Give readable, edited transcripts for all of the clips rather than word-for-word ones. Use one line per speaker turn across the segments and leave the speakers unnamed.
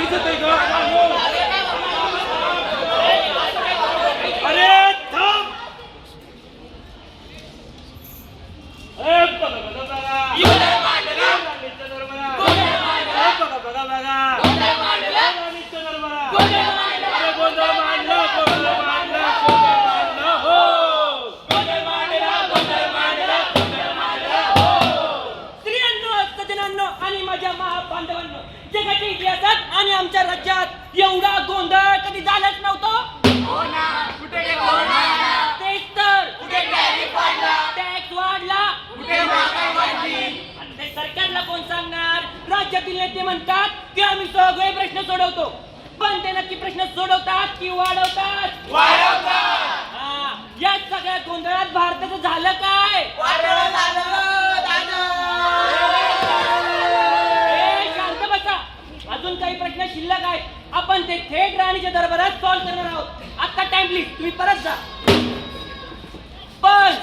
काहीच होतंय ग. अरे थांब.
जगाच्या इतिहासात आणि आमच्या राज्यात एवढा गोंधळ कधी झालाच नव्हता. तेच तर टॅक्स वाढला. आणि सरकारला कोण सांगणार? राज्यातील नेते म्हणतात की आम्ही सगळे प्रश्न सोडवतो, पण ते नक्की प्रश्न सोडवतात की वाढवतात? या सगळ्या गोंधळात भारताचं झालं काय? शांत बसा. अजून काही प्रश्न शिल्लक आहेत. आपण ते थेट राणीच्या दरबारात सॉल्व्ह करणार आहोत. आता टाइम प्लीज, तुम्ही परत जा. पण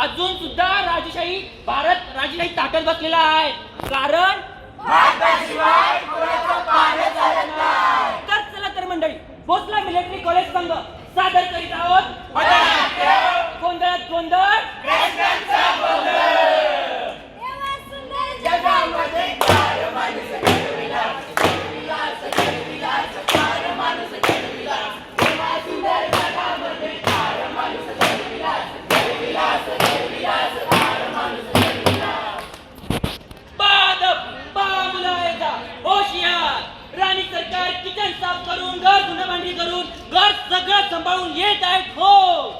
अजून सुद्धा भारत राजशाही ताटत बसलेला आहे. कारण तर चला तर मंडळी, भोसला मिलिटरी कॉलेज संघ सादर करीत आहोत गोंधळात गोंधळ. राणी सरकार किचन साफ करून, घर धुणं भांडी करून, घर सगळं सांभाळून येत आहेत. हो,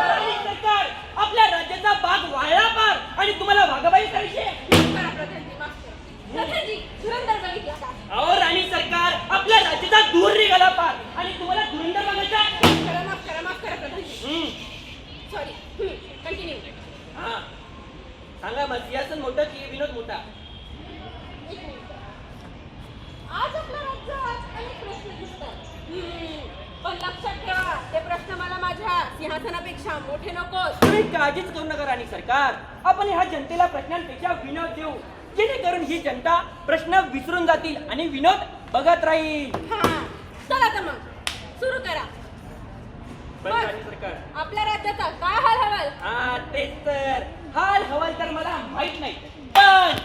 राणी सरकार आपल्या राज्याचा भाग वाळला पार आणि तुम्हाला भागाबाई करायची. अहो राणी सरकार आपल्या राज्याचा दूर निघाला पार आणि तुम्हाला धुरंधर बघायचा. सांगा मग, सिंहासन मोठं की विनोद मोठा?
आज आपल्या राज्यात अनेक प्रश्न दिसतात, पण लक्षात ठेवा ते प्रश्न मला माझ्या सिंहासनापेक्षा मोठे नकोत.
तुम्ही काळजीच करू नका राणी सरकार. आपण ह्या जनतेला प्रश्नांपेक्षा विनोद देऊ, जेणेकरून ही जनता प्रश्न विसरून जातील आणि विनोद बघत राहील.
चला तर मग सुरू करा.
राणी सरकार
आपल्या राज्याचा काय हाल हवाल?
तेच तर हाल हवाल तर मला माहित नाही, पण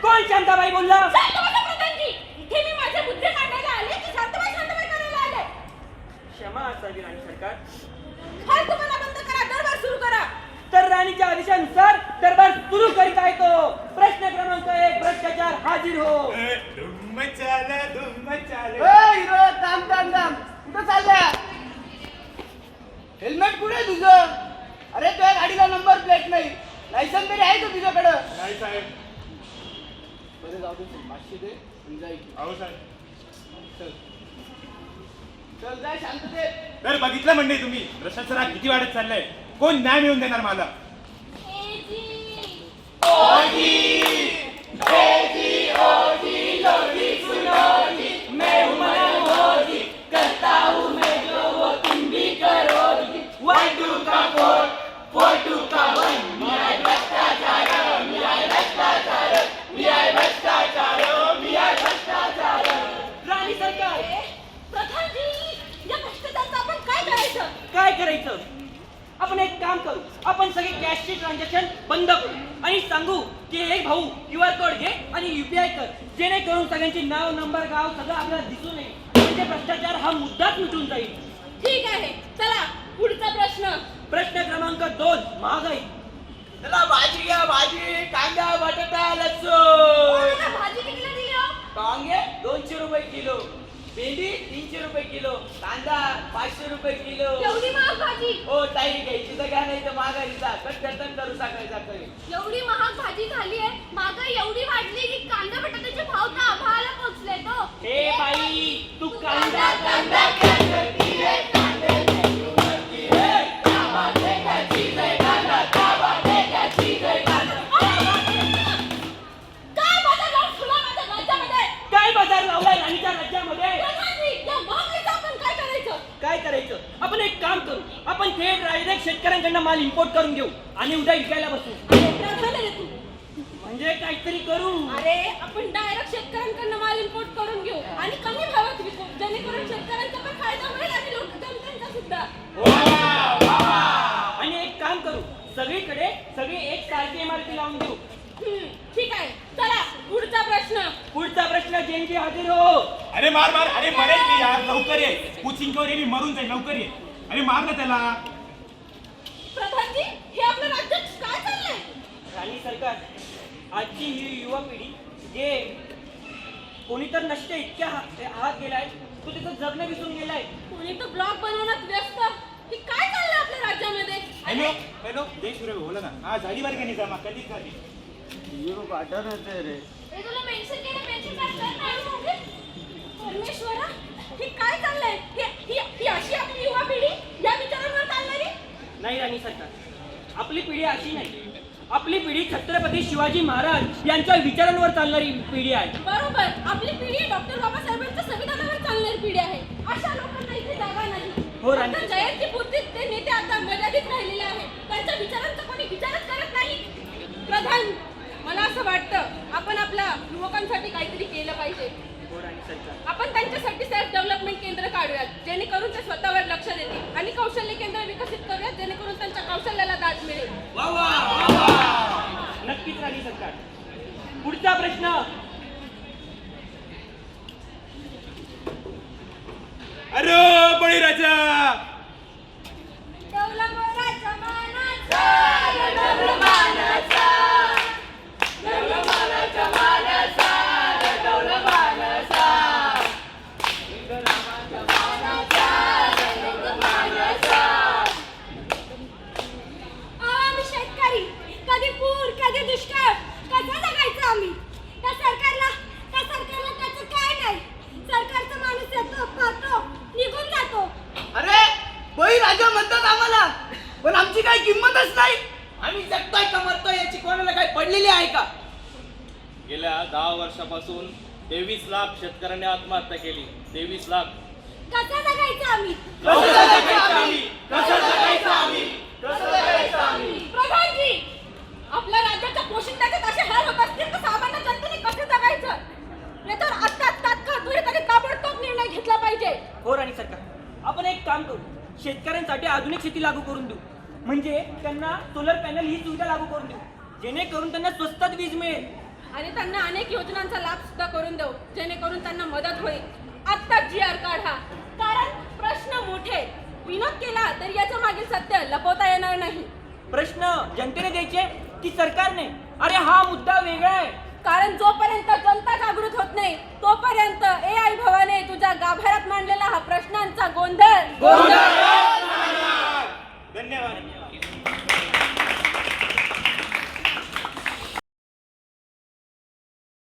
कोण शांताबाई बोलला?
इथे मी माझे मुद्दे मांडायला आले की शांताबाई करायला आले?
क्षमा असावी राणी सरकार.
हाल तुम्हाला बंद करा, दरबार सुरू करा.
तर राणीच्या आदेशानुसार दरबार सुरू करीत आहे. तो प्रश्न क्रमांक 1, भ्रष्टाचार हाजीर हो.
कुठं चालल्या? हेल्मेट कुठे तुझं? अरे तुझ्या गाडीला नंबर प्लेट नाही, लायसन तरी आहे का तुझ्याकडं?
नाही साहेब.
बरं जाऊ दे, 500 दे.
अहो साहेब.
चल जाय शांततेत.
तर बघितलं म्हणजे तुम्ही भ्रष्टाचार किती वाढत चाललंय. कोण न्याय मिळवून देणार मला?
राणी सरकार
प्रधानजी, या भ्रष्टाचाराचं आपण काय करायचं?
काय करायचं? आपण एक काम करू, आपण सगळे कॅशचे ट्रान्झॅक्शन बंद करू आणि सांगू की एक भाऊ QR कोड घे आणि UPI कर, जेणेकरून सगळ्यांचे नाव, नंबर, गाव सगळं आपल्याला दिसून येईल. म्हणजे भ्रष्टाचार हा मुद्दाच मिटून जाईल.
ठीक आहे, चला पुढचा प्रश्न.
प्रश्न क्रमांक 2, महागाई.
चला भाजी घ्या, भाजी, कांदा, बटाटा, लसूण.
भाजी कितीला दिली हो?
कांगे 200 रुपये किलो, भेंडी 300 रुपये किलो, कांदा 500 रुपये किलो.
एवढी महाग भाजी?
हो ताई, घ्यायची तर घ्या, नाही तर माघारीचा कट करू सकाळचा करी.
एवढी महाग भाजी झाली आहे, महागाई एवढी वाढली की कांदा बटाट्याचे भाव तर आभाळाला पोहोचले तो.
हे बाई, तू कांदा शेतकऱ्यांना माल इम्पोर्ट करून घेऊ आणि उद्या विकायला बसू.
अरे प्रधान रे तू.
म्हणजे काहीतरी करू.
अरे आपण डायरेक्ट शेतकऱ्यांकडनं माल इम्पोर्ट करून घेऊ आणि कमी भावात विकू, जेणेकरून शेतकऱ्यांचा पण फायदा होईल आणि लोकांचा सुद्धा.
आणि एक काम करू, सगळीकडे सगळी एक सारखी इमारती लावून देऊ.
ठीक आहे, चला पुढचा प्रश्न.
पुढचा प्रश्न जेनजी हजर हो.
अरे मार मार, अरे मरेल मी यार, लवकर ये. कुचिंगवर ये, मी मरून जाईल, लवकर ये. अरे मार ना त्याला.
प्रधानजी, हे आपल्या राज्यात काय चाललंय?
राणी सरकार, आजची ही युवा पिढी जे कोणी तर नष्ट इतक्या हात गेलाय, तो त्याचं जगणं विसरून गेलाय.
कोणी तर ब्लॉग बनवण्यात व्यस्त. हे काय चाललंय आपल्या राज्यामध्ये?
हॅलो हॅलो, जय सूर्य बोला ना. हा झाली बरं का निजामा, कधीच झाली.
हे तुला मेन्शन केलं, पेन्शन कार्ड कर नाही म्हणजे? परमेश्वरा, हे काय चाललंय? ही अशी आपली युवा पिढी या विचारांवर चालणारी?
नाही राणी सरकार, आपली पिढी अशी नाही. आपली पिढी छत्रपती शिवाजी महाराज यांच्या विचारांवर चालणारी पिढी आहे.
बरोबर, आपली पिढी डॉक्टर बाबासाहेबांच्या संविधानावर चालणारी पिढी आहे. अशा लोकांना इथे जागा नाही.
हो राणी.
फक्त जयंतीपुरतीच ते नेते आता मर्यादित राहिलेले आहेत. त्यांच्या विचारांचा कोणी विचारच करत नाही. प्रधान, मला असं वाटतं आपण आपल्या युवकांसाठी काहीतरी केलं पाहिजे.
हो राणी सरकार.
आपण त्यांच्यासाठी सेल्फ डेव्हलपमेंट केंद्र काढूयात, जेणेकरून ते स्वतःवर लक्ष देतील आणि कौशल्य केंद्र विकसित करूयात, जेणेकरून त्यांच्या कौशल्याला दाद मिळेल.
नक्कीच राणी सरकार. पुढचा प्रश्न.
अरे बळीराजा.
आम्ही शेतकरी, कधी पूर कधी दुष्काळ, कसं जगायचं आम्ही? त्या सरकारला त्याचं काय नाही. सरकारचा माणूस येतो, पाहतो, निघून जातो.
अरे बळी राजा म्हणतात आम्हाला, पण आमची काही किंमतच नाही. आम्ही जगतोय का मरतोय याची कोणाला काही पडलेली आहे का?
गेल्या 10 वर्षापासून 23 लाख शेतकऱ्यांनी आत्महत्या केली. 23 लाख.
कसं जगायचं आम्ही? प्रधानजी, आपल्या राज्याच्या पोशिंद्याचे असे हाल होत असतील तर सामान्य जनतेने कसं जगायचं? हे तर आत्ता तात्काळ त्वरित ताबडतोब निर्णय घेतला पाहिजे.
हो राणी सरकार, आपण एक काम करू, शेतकऱ्यांसाठी आधुनिक शेती लागू करून देऊ. म्हणजे त्यांना सोलर पॅनल ही सुविधा लागू करून देऊ, जेणेकरून त्यांना स्वस्तात वीज मिळेल.
आणि त्यांना अनेक योजनांचा लाभ सुद्धा करून देऊ, जेणेकरून त्यांना मदत होईल. आत्ता GR काढा, कारण प्रश्न मोठे. विनोद केला तर याच्या मागील सत्य लपवता येणार नाही.
प्रश्न जनतेने द्यायचे की सरकारने? अरे हा मुद्दा वेगळा आहे.
कारण जोपर्यंत जनता जागृत होत नाही तोपर्यंत AI भवाने तुझ्या गाभाऱ्यात मांडलेला हा प्रश्नांचा गोंधळ